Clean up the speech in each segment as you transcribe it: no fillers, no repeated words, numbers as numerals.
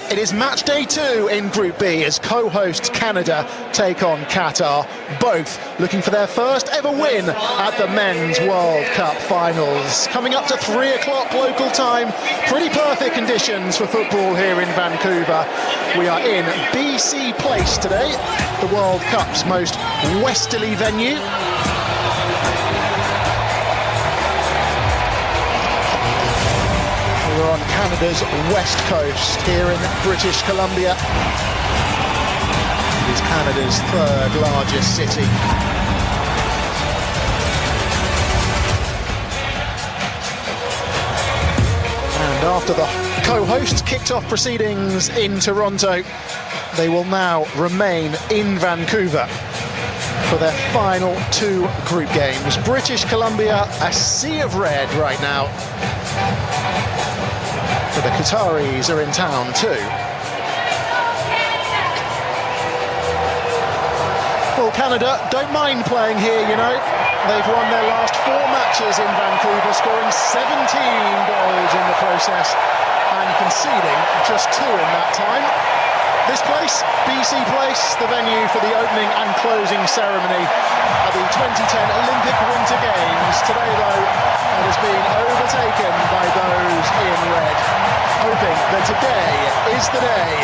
It is match day 2 in Group B as co-hosts Canada take on Qatar, both looking for their first ever win at the Men's World Cup finals. Coming up to 3 o'clock local time, pretty perfect conditions for football here in Vancouver. We are in BC Place today, the World Cup's most westerly venue. We're on Canada's west coast here in British Columbia. It is Canada's third largest city. And after the co-hosts kicked off proceedings in Toronto, they will now remain in Vancouver for their final 2 group games. British Columbia, a sea of red right now. The Qataris are in town too. Well, Canada don't mind playing here, you know. They've won their last 4 matches in Vancouver, scoring 17 goals in the process and conceding just 2 in that time. This place, BC Place, the venue for the opening and closing ceremony at the 2010 Olympic Winter Games. Today, though, it has been overtaken by those in red, hoping that today is the day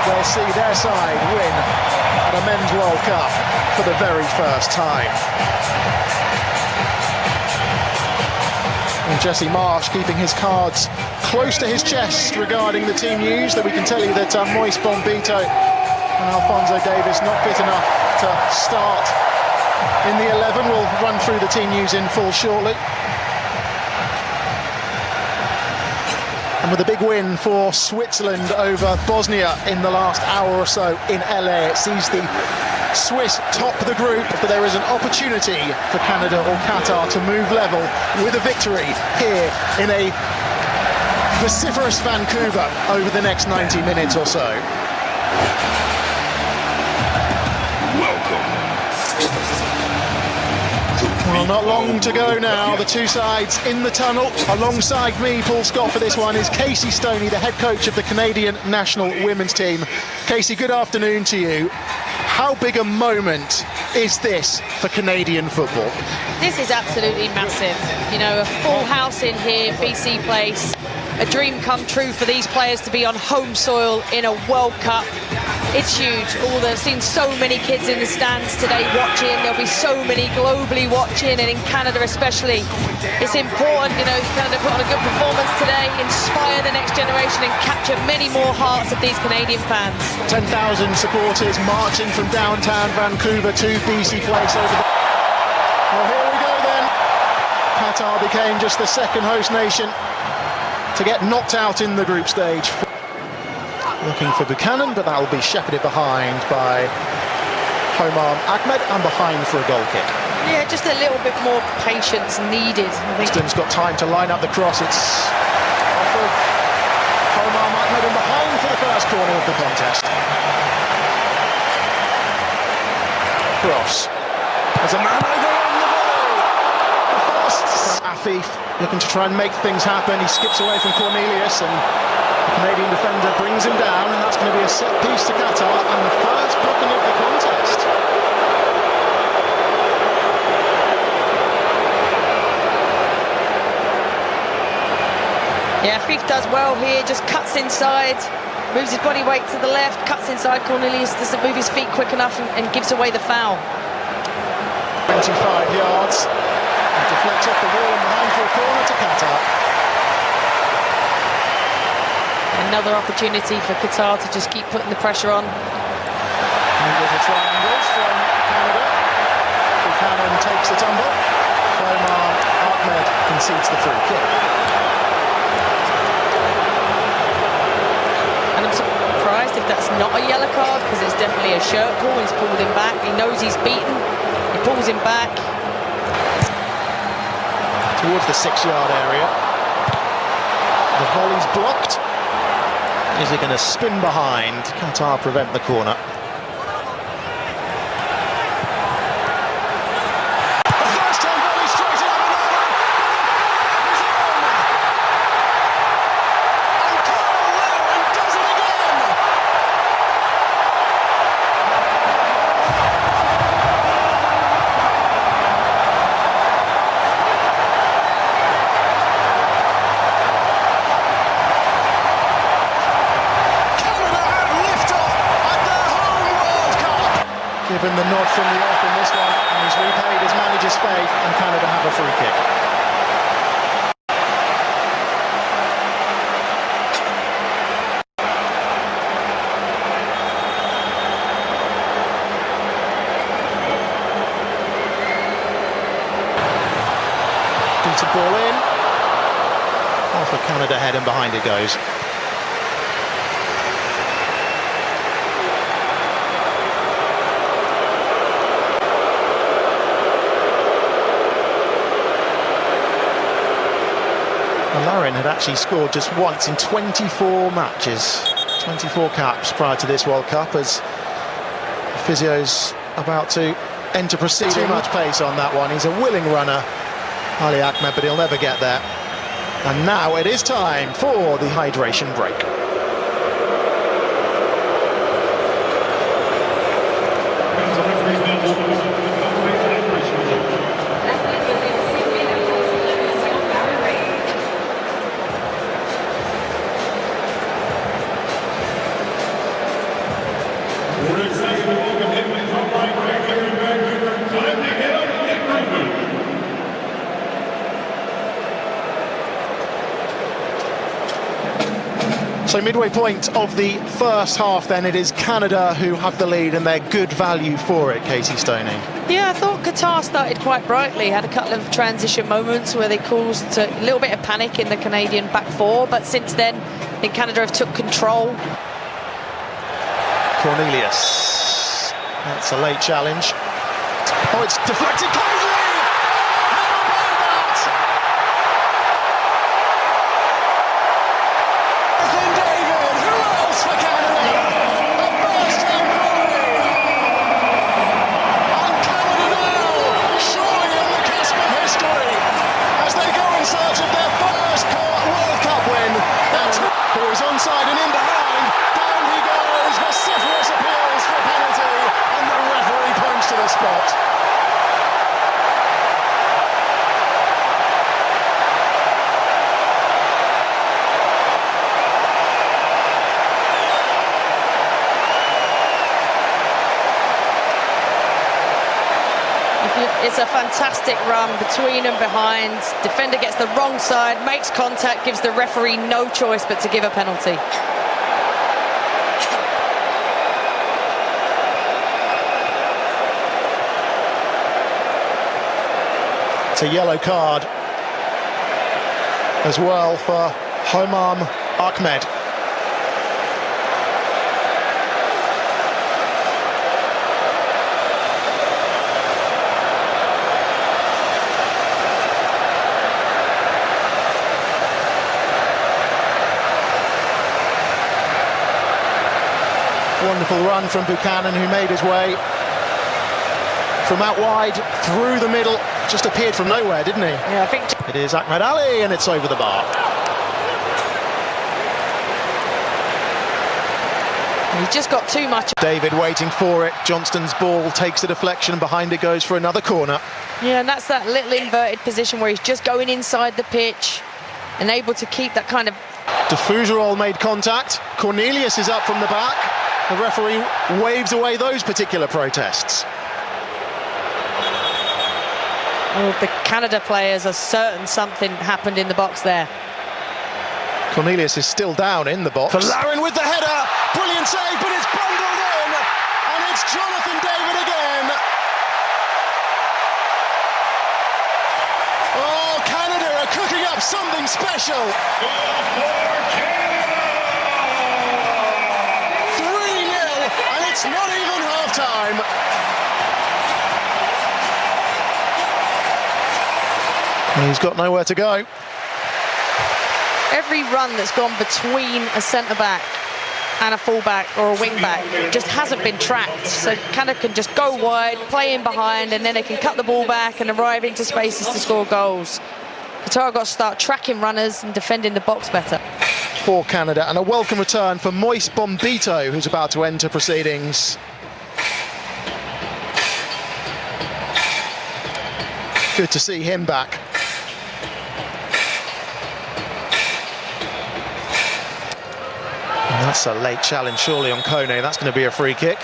they'll see their side win at a Men's World Cup for the very first time. And Jesse Marsh keeping his cards close to his chest regarding the team news. That we can tell you that Moise Bombito and Alphonso Davies not fit enough to start in the 11. We'll run through the team news in full shortly. And with a big win for Switzerland over Bosnia in the last hour or so in LA, it sees the Swiss top the group, but there is an opportunity for Canada or Qatar to move level with a victory here in a vociferous Vancouver over the next 90 minutes or so. Well, not long to go now. The 2 sides in the tunnel. Alongside me, Paul Scott, for this one is Casey Stoney, the head coach of the Canadian national women's team. Casey, good afternoon to you. How big a moment is this for Canadian football? This is absolutely massive. You know, a full house in here, BC Place. A dream come true for these players to be on home soil in a World Cup. It's huge. I've seen so many kids in the stands today watching. There'll be so many globally watching, and in Canada especially. It's important, you know, Canada put on a good performance today, inspire the next generation and capture many more hearts of these Canadian fans. 10,000 supporters marching from downtown Vancouver to BC Place over the... Well, here we go then. Qatar became just the second host nation to get knocked out in the group stage. Looking for Buchanan, but that will be shepherded behind by Homam Ahmed and behind for a goal kick. Yeah, just a little bit more patience needed. I think Ston's got time to line up the cross. It's off of Homam Ahmed and behind for the first corner of the contest. Cross. There's a man over on the volley. The first. Afif looking to try and make things happen. He skips away from Cornelius and the Canadian defender brings him down, and that's going to be a set piece to Qatar and the first booking of the contest. yeah, Afif does well here, just cuts inside, moves his body weight to the left, cuts inside. Cornelius doesn't move his feet quick enough and gives away the foul. 25 yards, and deflects off the wall and behind for a corner to Qatar. Another opportunity for Qatar to just keep putting the pressure on. And there's a triangle from Canada. Buchanan takes the tumble. Homam Ahmed concedes the free kick. And I'm surprised if that's not a yellow card, because it's definitely a shirt pull. He's pulled him back. He knows he's beaten. He pulls him back. Towards the 6-yard area. The volley's blocked. Is he going to spin behind? Qatar prevent the corner. The first time volley straight in over the line. He's on. And Cyle Larin does it again. given the nod from the off in this one, and he's repaid his manager's faith, and Canada have a free kick. Beats a ball in. Off of Canada head and behind it goes. Larin had actually scored just once in 24 matches, 24 caps prior to this World Cup, as the physio's about to enter proceedings. Too much pace on that one. He's a willing runner, Ali Ahmed, but he'll never get there. And now it is time for the hydration break. So midway point of the first half then, it is Canada who have the lead, and they're good value for it, Casey Stoney. Yeah, I thought Qatar started quite brightly, had a couple of transition moments where they caused a little bit of panic in the Canadian back four, but since then I think Canada have took control. Cornelius, that's a late challenge. Oh, it's deflected kindly! Onside and in behind, down he goes, vociferous appeals for a penalty, and the referee points to the spot. It's a fantastic run between and behind. Defender gets the wrong side, makes contact, gives the referee no choice but to give a penalty. It's a yellow card as well for Homam Ahmed. Wonderful run from Buchanan, who made his way from out wide through the middle. Just appeared from nowhere, didn't he? Yeah, I think it is Ahmed Ali, and it's over the bar. He just got too much. David waiting for it. Johnston's ball takes the deflection, behind it goes for another corner. Yeah, and that's that little inverted position where he's just going inside the pitch and able to keep that kind of... Defugerol made contact. Cornelius is up from the back. The referee waves away those particular protests. Oh, the Canada players are certain something happened in the box there. Cornelius is still down in the box. For Larin with the header. Brilliant save, but it's bundled in. And it's Jonathan David again. Oh, Canada are cooking up something special. 3-0, and it's not even half-time. He's got nowhere to go. Every run that's gone between a centre-back and a full-back or a wing-back just hasn't been tracked. So Canada can just go wide, play in behind, and then they can cut the ball back and arrive into spaces to score goals. Qatar got to start tracking runners and defending the box better. For Canada, and a welcome return for Moise Bombito, who's about to enter proceedings. Good to see him back. And that's a late challenge surely on Kone. That's going to be a free kick.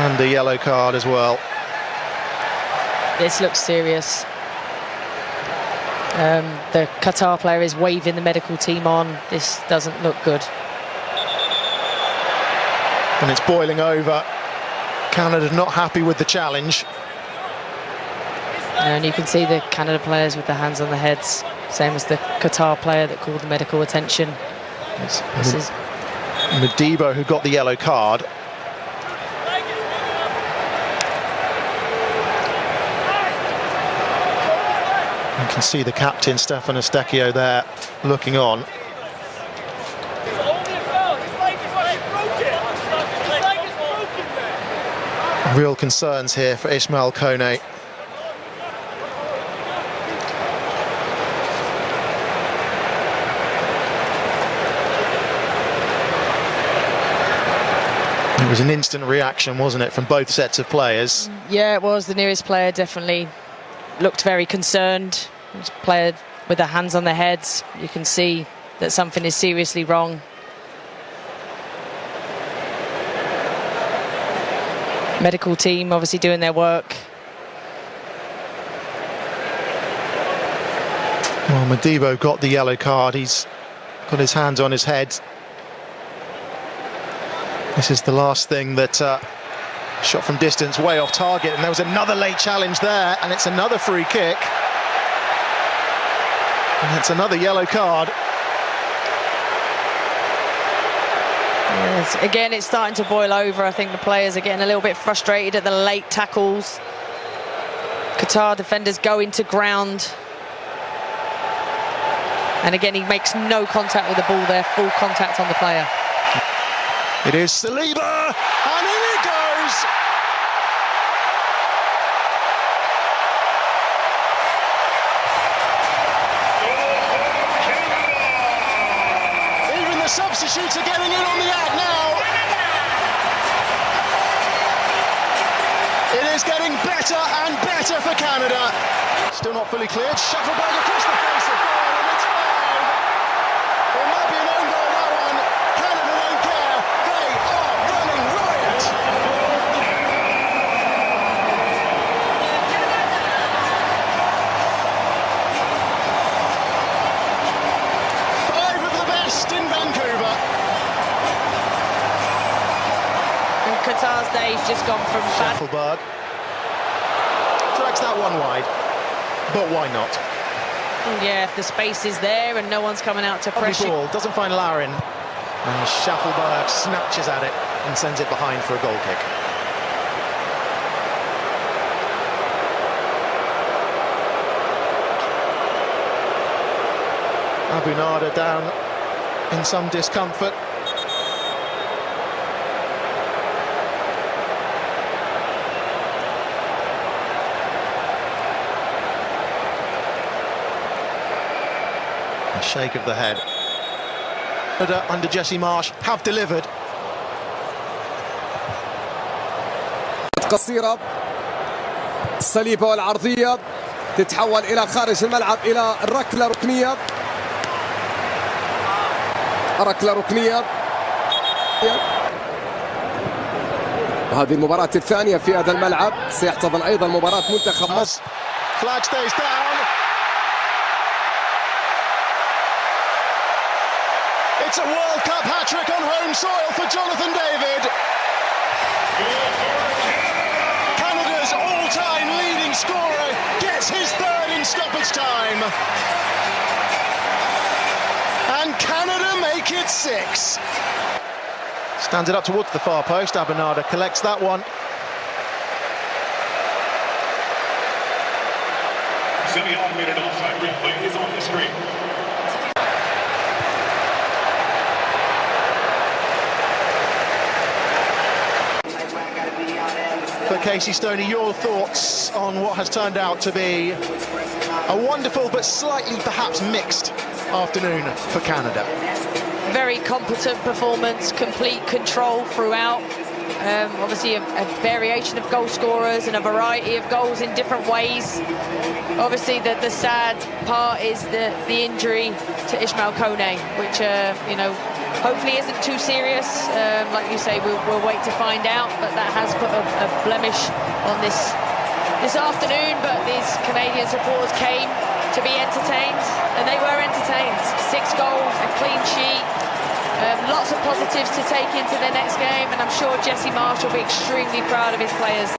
And a yellow card as well. This looks serious. The Qatar player is waving the medical team on. This doesn't look good. And it's boiling over. Canada not happy with the challenge. And you can see the Canada players with their hands on their heads, same as the Qatar player that called the medical attention. This is Modibo who got the yellow card. You can see the captain, Stefan Estechio, there looking on. Real concerns here for Ismail Kone. It was an instant reaction, wasn't it, from both sets of players? Yeah, it was. The nearest player definitely looked very concerned. It was a player with their hands on their heads. You can see that something is seriously wrong. Medical team obviously doing their work. Well, Modibo got the yellow card. He's got his hands on his head. This is the last thing that shot from distance, way off target, and there was another late challenge there, and it's another free kick. And it's another yellow card. Yes, again, it's starting to boil over. I think the players are getting a little bit frustrated at the late tackles. Qatar defenders go into ground. And again, he makes no contact with the ball there, full contact on the player. It is Saliba, and in it goes! Even the substitutes are getting in on the act now. It is getting better and better for Canada. Still not fully cleared. Shufflebag across the face of goal, and it's 5. It might be an own goal, that one. Canada don't care. They are running riot. Five of the best in Vancouver. And Qatar's day's just gone from bad. Shufflebag drags that one wide, but why not? Yeah, if the space is there and no one's coming out to Lovely pressure. ball, doesn't find Larin, and Shufflebag snatches at it and sends it behind for a goal kick. Abu Nada down in some discomfort. A shake of the head. Under Jesse Marsh have delivered. قصيرة صليبة والعرضية تتحول إلى خارج الملعب إلى الركلة ركنية. ركلة ركنية. وهذه المباراة الثانية في هذا الملعب، سيحتضن أيضا مباراة منتخب مصر. Flag stays down. It's a World Cup hat-trick on home soil for Jonathan David. Canada's all-time leading scorer gets his third in stoppage time. And Canada make it 6. Stands it up towards the far post. Abu Nada collects that one. Semi-automated offside replay is on the screen. But Casey Stoney, your thoughts on what has turned out to be a wonderful but slightly perhaps mixed afternoon for Canada. Very competent performance, complete control throughout. Obviously a variation of goal scorers and a variety of goals in different ways. Obviously the sad part is the injury to Ismail Kone, which hopefully isn't too serious. Like you say, we'll wait to find out, but that has put a blemish on this afternoon. But these Canadian supporters came to be entertained, and they were entertained. 6 goals, a clean sheet, lots of positives to take into the next game, and I'm sure Jesse Marsh will be extremely proud of his players.